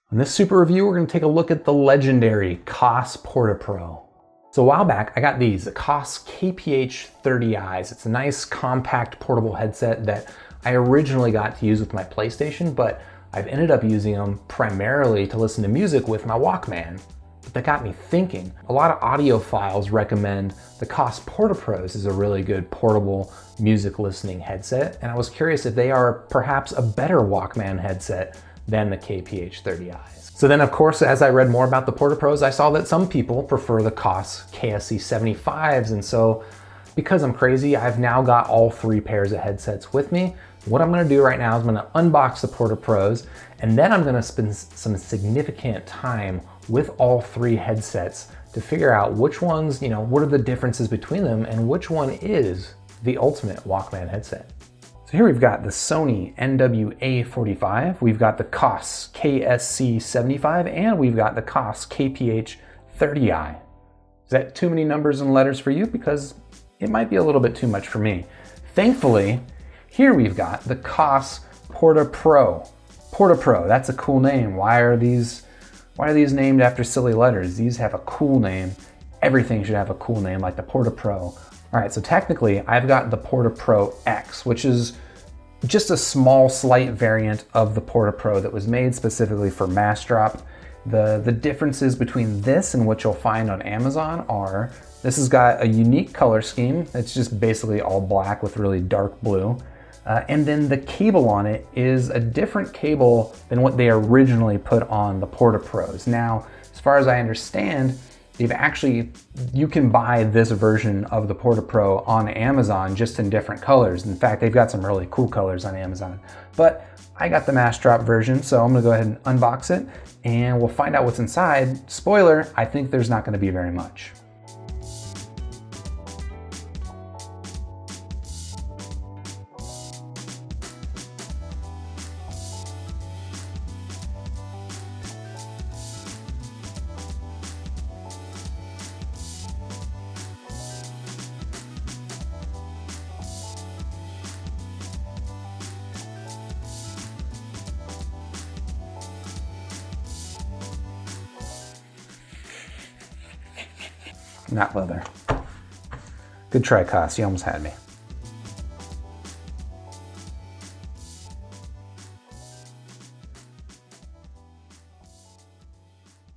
In this super review, we're going to take a look at the legendary Koss Porta Pro. So a while back, I got these, the Koss KPH30i's. It's a nice compact portable headset that I originally got to use with my PlayStation, but I've ended up using them primarily to listen to music with my Walkman. But that got me thinking. A lot of audiophiles recommend the Koss Porta Pros as a really good portable music listening headset, and I was curious if they are perhaps a better Walkman headset than the KPH30i's. So then, of course, as I read more about the Porta Pros, I saw that some people prefer the Koss KSC75s, and so because I'm crazy, I've now got all three pairs of headsets with me. What I'm gonna do right now is I'm gonna unbox the Porta Pros, and then I'm gonna spend some significant time with all three headsets to figure out which ones, what are the differences between them and which one is the ultimate Walkman headset. So here we've got the Sony NWA45, we've got the Koss KSC75, and we've got the Koss KPH30i. Is that too many numbers and letters for you? Because it might be a little bit too much for me. Thankfully, here we've got the Koss Porta Pro. Porta Pro, that's a cool name. Why are these named after silly letters? These have a cool name. Everything should have a cool name like the Porta Pro. All right, so technically I've got the Porta Pro X, which is just a small, slight variant of the Porta Pro that was made specifically for mass drop. The differences between this and what you'll find on Amazon are, this has got a unique color scheme. It's just basically all black with really dark blue. And then the cable on it is a different cable than what they originally put on the Porta Pros. Now, as far as I understand, you can buy this version of the Porta Pro on Amazon just in different colors. In fact, they've got some really cool colors on Amazon. But I got the mass drop version, so I'm gonna go ahead and unbox it and we'll find out what's inside. Spoiler, I think there's not gonna be very much. Not leather. Good try, Koss. You almost had me.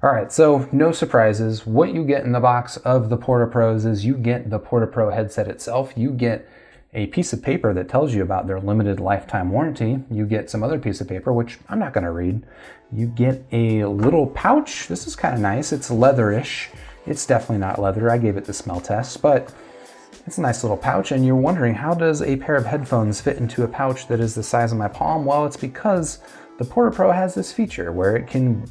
All right, so no surprises. What you get in the box of the Porta Pros is you get the Porta Pro headset itself. You get a piece of paper that tells you about their limited lifetime warranty. You get some other piece of paper, which I'm not gonna read. You get a little pouch. This is kind of nice. It's leatherish. It's definitely not leather. I gave it the smell test, but it's a nice little pouch. And you're wondering, how does a pair of headphones fit into a pouch that is the size of my palm? Well, it's because the Porta Pro has this feature where it can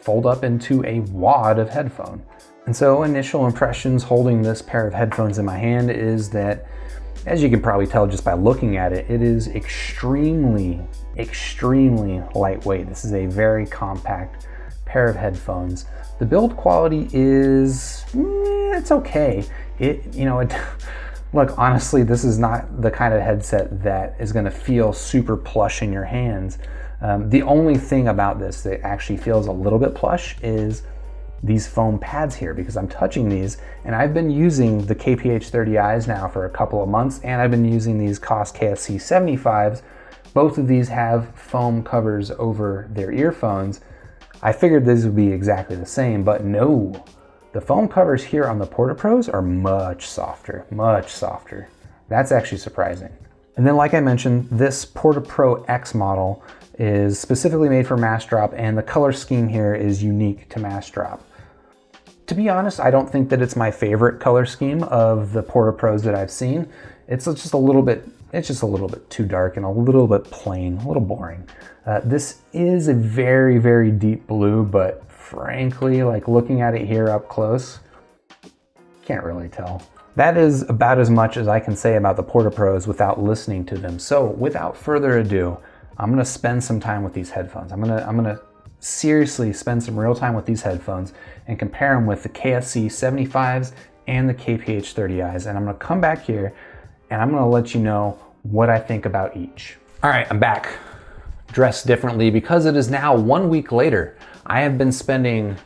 fold up into a wad of headphone. And so initial impressions holding this pair of headphones in my hand is that, as you can probably tell just by looking at it, it is extremely, extremely lightweight. This is a very compact pair of headphones. The build quality is, it's okay. Look, honestly, this is not the kind of headset that is gonna feel super plush in your hands. The only thing about this that actually feels a little bit plush is these foam pads here, because I'm touching these and I've been using the KPH30i's now for a couple of months, and I've been using these Koss KSC75s. Both of these have foam covers over their earphones. I figured these would be exactly the same, but no. The foam covers here on the Porta Pros are much softer, much softer. That's actually surprising. And then, like I mentioned, this Porta Pro X model is specifically made for mass drop, and the color scheme here is unique to mass drop. To be honest, I don't think that it's my favorite color scheme of the Porta Pros that I've seen. It's just a little bit too dark and a little bit plain, a little boring. This is a very, very deep blue, but frankly, like looking at it here up close, can't really tell. That is about as much as I can say about the Porta Pros without listening to them. So without further ado, I'm gonna spend some time with these headphones. I'm gonna seriously spend some real time with these headphones and compare them with the KSC75s and the KPH30i's. And I'm gonna come back here and I'm gonna let you know what I think about each. All right, I'm back. dressed differently because it is now 1 week later. I have been spending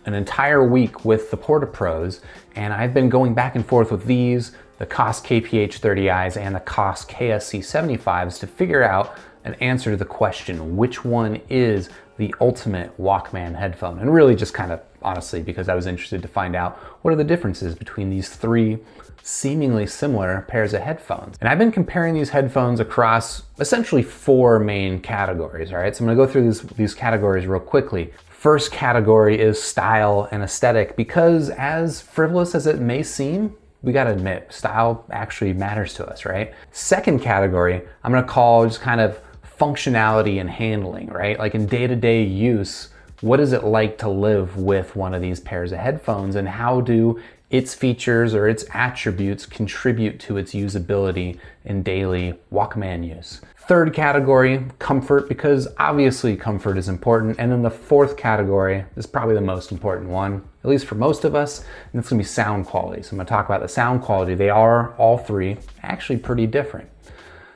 an entire week with the Porta Pros, and I've been going back and forth with these, the Koss KPH30i's and the Koss KSC75s to figure out an answer to the question, which one is the ultimate Walkman headphone? And really just kind of honestly because I was interested to find out what are the differences between these three seemingly similar pairs of headphones. And I've been comparing these headphones across essentially 4 main categories, all right? So I'm gonna go through these categories real quickly. First category is style and aesthetic, because as frivolous as it may seem, we gotta admit, style actually matters to us, right? Second category, I'm gonna call just kind of functionality and handling, right? Like in day-to-day use, what is it like to live with one of these pairs of headphones, and how do its features or its attributes contribute to its usability in daily Walkman use? Third category, comfort, because obviously comfort is important. And then the fourth category is probably the most important one, at least for most of us, and it's gonna be sound quality. So I'm gonna talk about the sound quality. They are, all three, actually pretty different.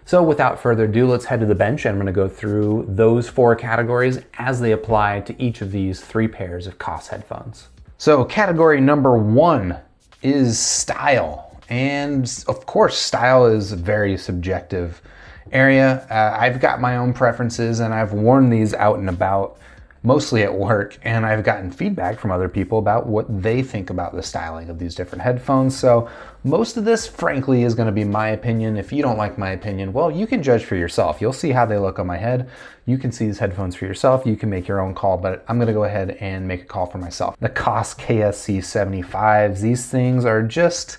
So without further ado, let's head to the bench, and I'm gonna go through those 4 categories as they apply to each of these 3 pairs of Koss headphones. So category number 1 is style. And of course, style is a very subjective area. I've got my own preferences, and I've worn these out and about, mostly at work, and I've gotten feedback from other people about what they think about the styling of these different headphones. So most of this, frankly, is gonna be my opinion. If you don't like my opinion, well, you can judge for yourself. You'll see how they look on my head. You can see these headphones for yourself. You can make your own call, but I'm gonna go ahead and make a call for myself. The Koss KSC75s, these things are just,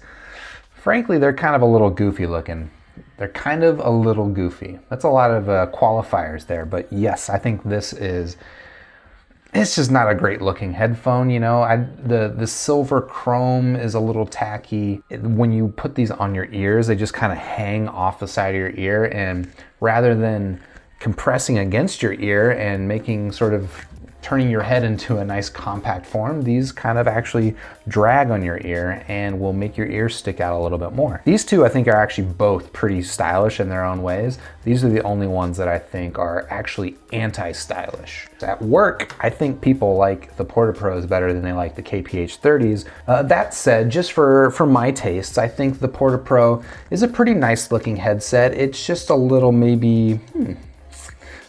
frankly, they're kind of a little goofy looking. They're kind of a little goofy. That's a lot of qualifiers there, but yes, I think it's just not a great looking headphone, you know. The silver chrome is a little tacky. When you put these on your ears, they just kind of hang off the side of your ear, and rather than compressing against your ear and making sort of turning your head into a nice compact form, these kind of actually drag on your ear and will make your ears stick out a little bit more. These two I think are actually both pretty stylish in their own ways. These are the only ones that I think are actually anti-stylish. At work, I think people like the Porta Pros better than they like the KPH30s. That said, just for my tastes, I think the Porta Pro is a pretty nice looking headset. It's just a little maybe,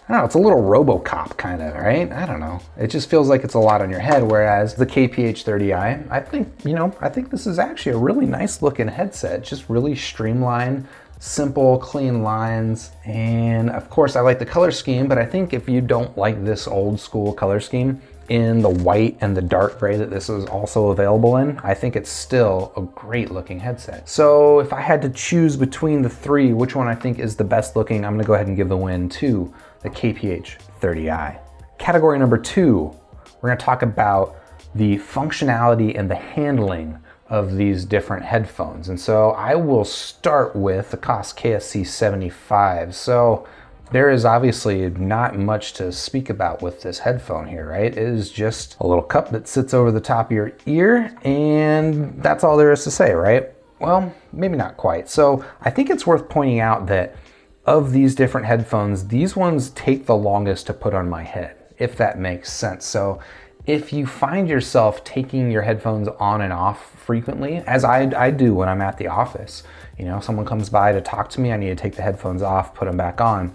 I don't know, it's a little RoboCop kind of, right? I don't know. It just feels like it's a lot on your head, whereas the KPH30i, I think this is actually a really nice looking headset. Just really streamlined, simple, clean lines. And of course, I like the color scheme, but I think if you don't like this old school color scheme in the white and the dark gray that this is also available in, I think it's still a great looking headset. So if I had to choose between the 3, which one I think is the best looking, I'm gonna go ahead and give the win to the KPH30i. Category number 2, we're gonna talk about the functionality and the handling of these different headphones. And so I will start with the Koss KSC75. So there is obviously not much to speak about with this headphone here, right? It is just a little cup that sits over the top of your ear, and that's all there is to say, right? Well, maybe not quite. So I think it's worth pointing out that of these different headphones, these ones take the longest to put on my head, if that makes sense. So if you find yourself taking your headphones on and off frequently, as I do when I'm at the office, you know, someone comes by to talk to me, I need to take the headphones off, put them back on.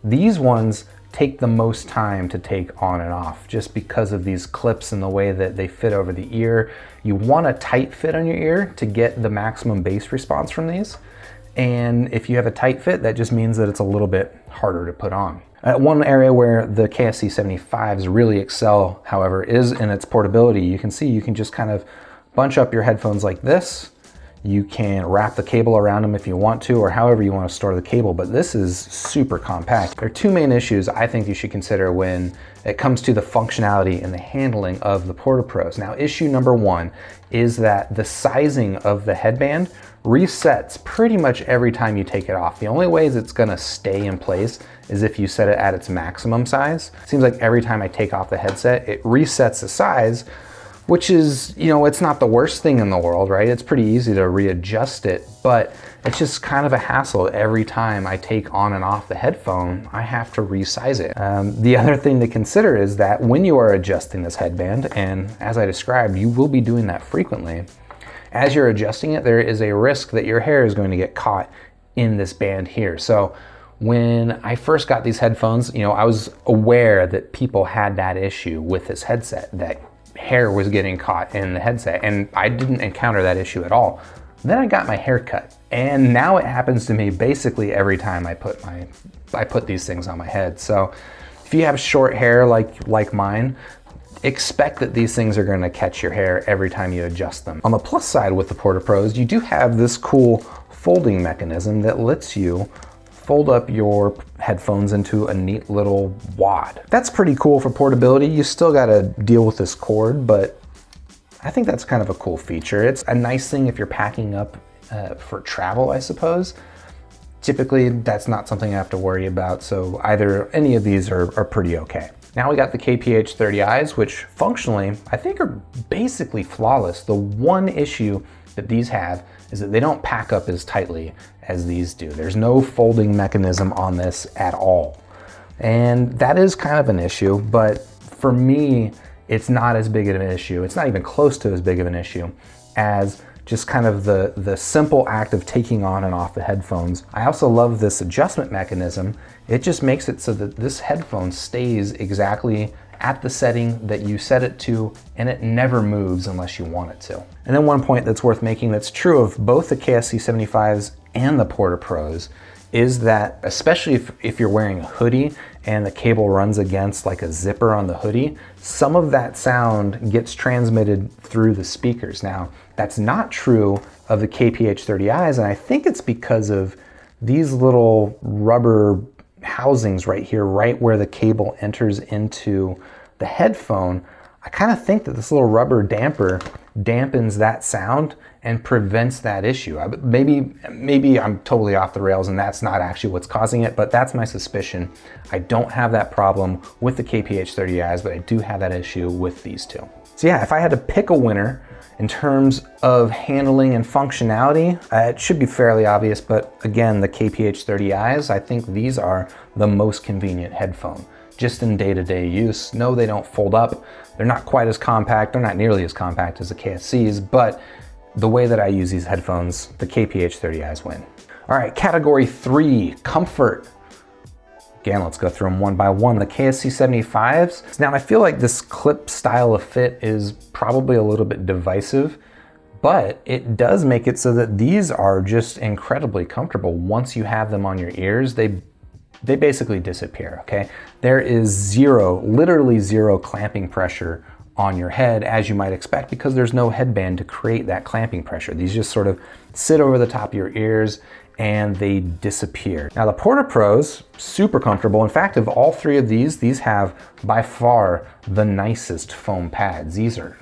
These ones take the most time to take on and off just because of these clips and the way that they fit over the ear. You want a tight fit on your ear to get the maximum bass response from these. And if you have a tight fit, that just means that it's a little bit harder to put on. One area where the KSC75s really excel, however, is in its portability. You can see you can just kind of bunch up your headphones like this. You can wrap the cable around them if you want to, or however you want to store the cable, but this is super compact. There are 2 main issues I think you should consider when it comes to the functionality and the handling of the Porta Pros. Now, issue number 1 is that the sizing of the headband resets pretty much every time you take it off. The only ways it's gonna stay in place is if you set it at its maximum size. It seems like every time I take off the headset, it resets the size, which is, you know, it's not the worst thing in the world, right? It's pretty easy to readjust it, but it's just kind of a hassle. Every time I take on and off the headphone, I have to resize it. The other thing to consider is that when you are adjusting this headband, and as I described, you will be doing that frequently, as you're adjusting it, there is a risk that your hair is going to get caught in this band here. So when I first got these headphones, you know, I was aware that people had that issue with this headset, that hair was getting caught in the headset, and I didn't encounter that issue at all. Then I got my hair cut, and now it happens to me basically every time I put these things on my head. So if you have short hair like mine, expect that these things are going to catch your hair every time you adjust them. On the plus side with the Porta Pros, you do have this cool folding mechanism that lets you fold up your headphones into a neat little wad. That's pretty cool for portability. You still got to deal with this cord, but I think that's kind of a cool feature. It's a nice thing if you're packing up for travel, I suppose. Typically, that's not something I have to worry about, so any of these are pretty okay. Now we got the KPH30i's, which functionally, I think are basically flawless. The one issue that these have is that they don't pack up as tightly as these do. There's no folding mechanism on this at all. And that is kind of an issue, but for me, it's not as big of an issue. It's not even close to as big of an issue as just kind of the simple act of taking on and off the headphones. I also love this adjustment mechanism. It just makes it so that this headphone stays exactly at the setting that you set it to, and it never moves unless you want it to. And then one point that's worth making that's true of both the KSC75s and the Porta Pros is that, especially if you're wearing a hoodie and the cable runs against like a zipper on the hoodie, some of that sound gets transmitted through the speakers. Now, that's not true of the KPH30i's, and I think it's because of these little rubber housings right here, right where the cable enters into the headphone. I kind of think that this little rubber damper dampens that sound and prevents that issue. Maybe I'm totally off the rails and that's not actually what's causing it, but that's my suspicion. I don't have that problem with the KPH30i's, but I do have that issue with these two. So yeah, if I had to pick a winner in terms of handling and functionality, it should be fairly obvious, but again, the KPH30i's, I think these are the most convenient headphone. Just in day-to-day use. No, they don't fold up. They're not quite as compact. They're not nearly as compact as the KSC's, but the way that I use these headphones, the KPH30i's win. All right, category 3, comfort. Again, let's go through them one by one. The KSC75s. Now, I feel like this clip style of fit is probably a little bit divisive, but it does make it so that these are just incredibly comfortable. Once you have them on your ears, they basically disappear, okay? There is literally zero clamping pressure on your head, as you might expect, because there's no headband to create that clamping pressure. These just sort of sit over the top of your ears and they disappear. Now the Porta Pros, super comfortable. In fact, of all three of these have by far the nicest foam pads. These are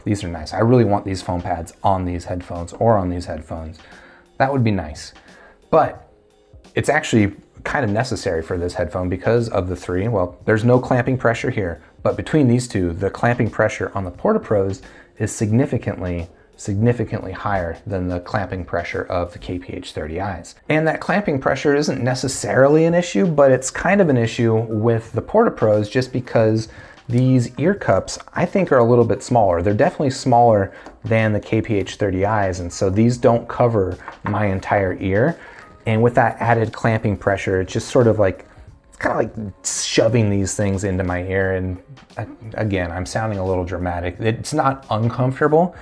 nice. I really want these foam pads on these headphones or on these headphones. That would be nice. But it's actually kind of necessary for this headphone because of the three. Well, there's no clamping pressure here, but between these two, the clamping pressure on the Porta Pros is significantly higher than the clamping pressure of the KPH30i's. And that clamping pressure isn't necessarily an issue, but it's kind of an issue with the Porta Pros just because these ear cups, I think, are a little bit smaller. They're definitely smaller than the KPH30i's, and so these don't cover my entire ear. And with that added clamping pressure, it's just sort of like, it's kind of like shoving these things into my ear. And again, I'm sounding a little dramatic. It's not uncomfortable.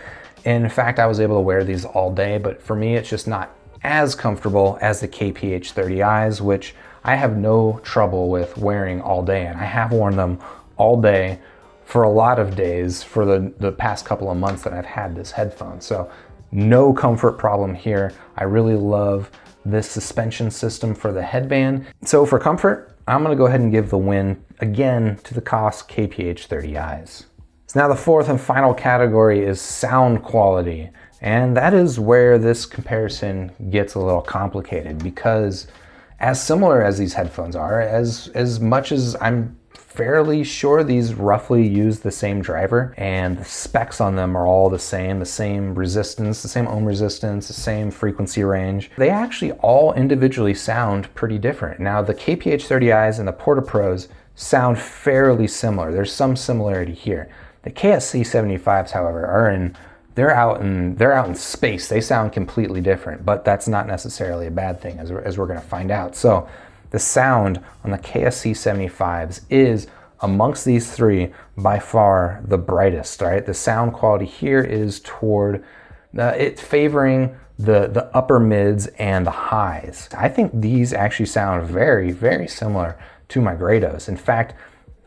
In fact, I was able to wear these all day, but for me, it's just not as comfortable as the KPH30i's, which I have no trouble with wearing all day. And I have worn them all day for a lot of days for the past couple of months that I've had this headphone. So no comfort problem here. I really love this suspension system for the headband. So for comfort, I'm gonna go ahead and give the win again to the Koss KPH30i's. So now the fourth and final category is sound quality. And that is where this comparison gets a little complicated because as similar as these headphones are, as much as I'm fairly sure these roughly use the same driver, and the specs on them are all the same resistance, the same ohm resistance, the same frequency range. They actually all individually sound pretty different. Now the KPH30i's and the Porta Pros sound fairly similar. There's some similarity here. The KSC75s, however, they're out in space. They sound completely different, but that's not necessarily a bad thing, as we're going to find out. So the sound on the KSC75s is, amongst these three, by far the brightest, right? The sound quality here is toward, it's favoring the upper mids and the highs. I think these actually sound very, very similar to my Grados. In fact,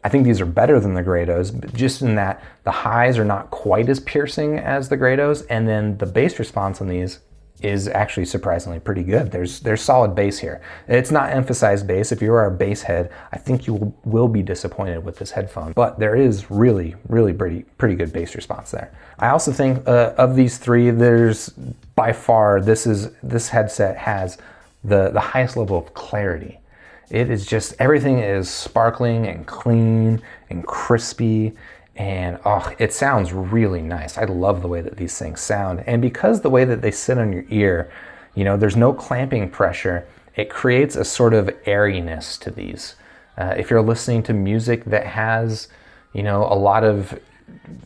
I think these are better than the Grados, just in that the highs are not quite as piercing as the Grados, and then the bass response on these is actually surprisingly pretty good. There's solid bass here. It's not emphasized bass. If you are a bass head, I think you will be disappointed with this headphone, but there is really pretty good bass response there. I also think of these three, there's by far, this headset has the highest level of clarity. It is just, everything is sparkling and clean and crispy, and it sounds really nice. I love the way that these things sound. And because the way that they sit on your ear, there's no clamping pressure, it creates a sort of airiness to these. If you're listening to music that has, a lot of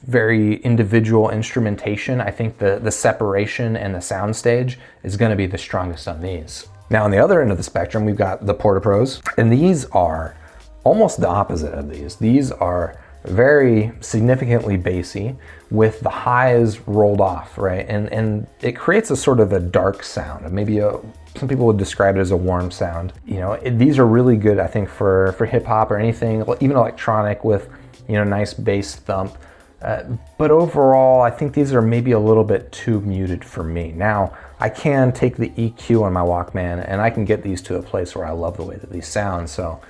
very individual instrumentation, I think the separation and the soundstage is going to be the strongest on these. Now on the other end of the spectrum, we've got the Porta Pros, and these are almost the opposite of these. These are very significantly bassy with the highs rolled off, right? And it creates a sort of a dark sound. Maybe some people would describe it as a warm sound. These are really good, I think, for hip hop or anything, even electronic with, nice bass thump. But overall, I think these are maybe a little bit too muted for me. Now, I can take the EQ on my Walkman and I can get these to a place where I love the way that these sound. So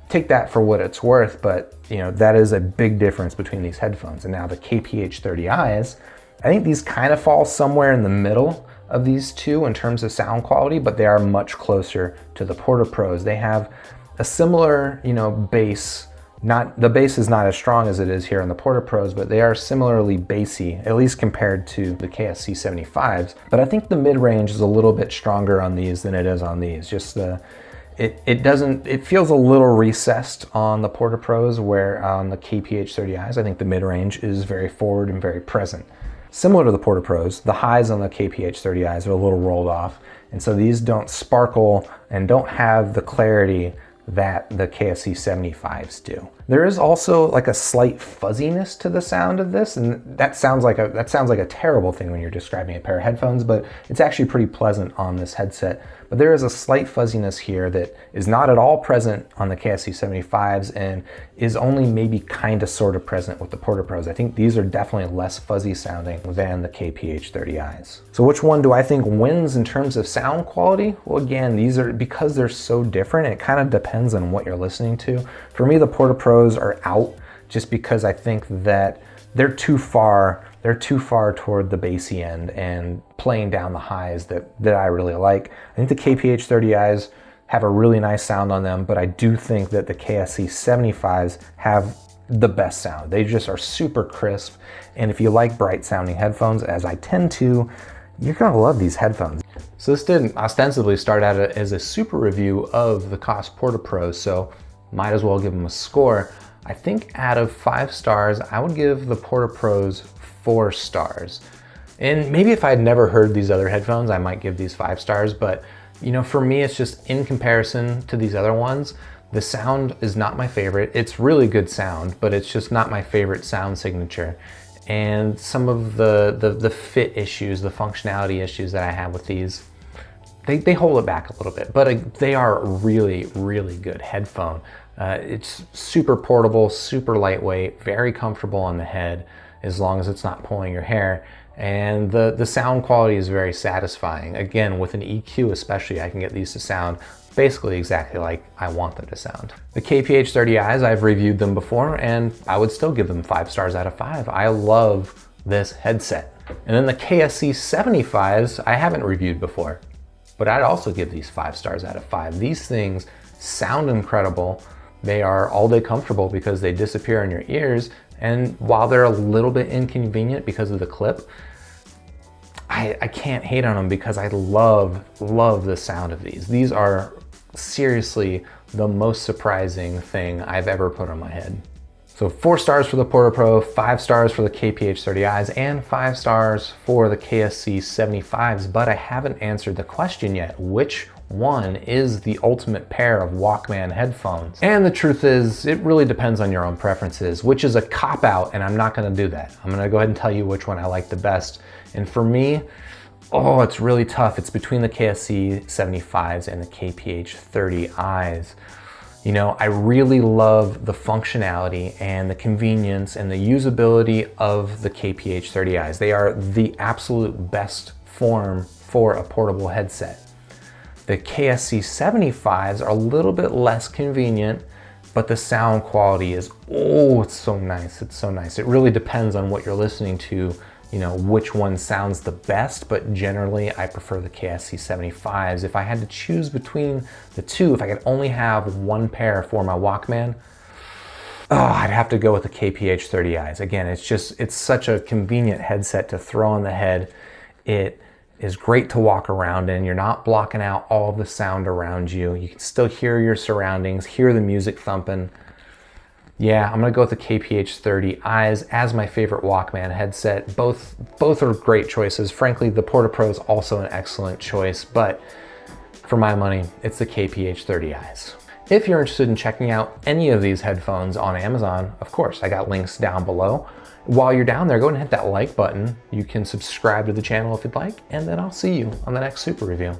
take that for what it's worth, but that is a big difference between these headphones. And now the KPH30i's, I think these kind of fall somewhere in the middle of these two in terms of sound quality, but they are much closer to the Porta Pros. They have a similar, bass. The bass is not as strong as it is here on the Porta Pros, but they are similarly bassy, at least compared to the KSC75s. But I think the mid-range is a little bit stronger on these than it is on these. Just it feels a little recessed on the Porta Pros, where on the KPH30i's, I think the mid-range is very forward and very present. Similar to the Porta Pros, the highs on the KPH30i's are a little rolled off, and so these don't sparkle and don't have the clarity that the KSC75s do. There is also like a slight fuzziness to the sound of this, and that sounds like a terrible thing when you're describing a pair of headphones, but it's actually pretty pleasant on this headset. But there is a slight fuzziness here that is not at all present on the KSC75s and is only maybe kind of sort of present with the Porta Pros. I think these are definitely less fuzzy sounding than the KPH30i's. So which one do I think wins in terms of sound quality? Well, again, because they're so different, it kind of depends on what you're listening to. For me, the Porta Pros are out just because I think that they're too far toward the bassy end and playing down the highs that I really like. I think the KPH30i's have a really nice sound on them, but I do think that the KSC75s have the best sound. They just are super crisp, and if you like bright sounding headphones, as I tend to, you're gonna love these headphones. So this didn't ostensibly start out as a super review of the Koss Porta Pros, so might as well give them a score. I think out of 5 stars, I would give the Porta Pros 4 stars. And maybe if I had never heard these other headphones, I might give these 5 stars, but for me, it's just in comparison to these other ones, the sound is not my favorite. It's really good sound, but it's just not my favorite sound signature. And some of the fit issues, the functionality issues that I have with these, they hold it back a little bit, but they are a really, really good headphone. It's super portable, super lightweight, very comfortable on the head as long as it's not pulling your hair. And the sound quality is very satisfying. Again, with an EQ especially, I can get these to sound basically exactly like I want them to sound. The KPH30i's, I've reviewed them before, and I would still give them 5 stars out of 5. I love this headset. And then the KSC75s, I haven't reviewed before, but I'd also give these 5 stars out of 5. These things sound incredible. They are all day comfortable because they disappear in your ears, and while they're a little bit inconvenient because of the clip, I can't hate on them because I love the sound of these. These are seriously the most surprising thing I've ever put on my head. So 4 stars for the Porta Pro, 5 stars for the KPH30i's, and 5 stars for the KSC75s, but I haven't answered the question yet. Which one is the ultimate pair of Walkman headphones? And the truth is, it really depends on your own preferences, which is a cop-out, and I'm not gonna do that. I'm gonna go ahead and tell you which one I like the best. And for me, oh, it's really tough. It's between the KSC75s and the KPH30i's. You know, I really love the functionality and the convenience and the usability of the KPH30i's. They are the absolute best form for a portable headset. The KSC75s are a little bit less convenient, but the sound quality is, oh, it's so nice. It's so nice. It really depends on what you're listening to, you know, which one sounds the best, but generally I prefer the KSC75s. If I had to choose between the two, if I could only have one pair for my Walkman, oh, I'd have to go with the KPH30i's. Again, it's such a convenient headset to throw on the head. It is great to walk around in. You're not blocking out all the sound around you. You can still hear your surroundings, hear the music thumping. Yeah, I'm gonna go with the KPH30i's as my favorite Walkman headset. Both are great choices. Frankly, the Porta Pro is also an excellent choice, but for my money, it's the KPH30i's. If you're interested in checking out any of these headphones on Amazon, of course, I got links down below. While you're down there, go ahead and hit that like button. You can subscribe to the channel if you'd like, and then I'll see you on the next super review.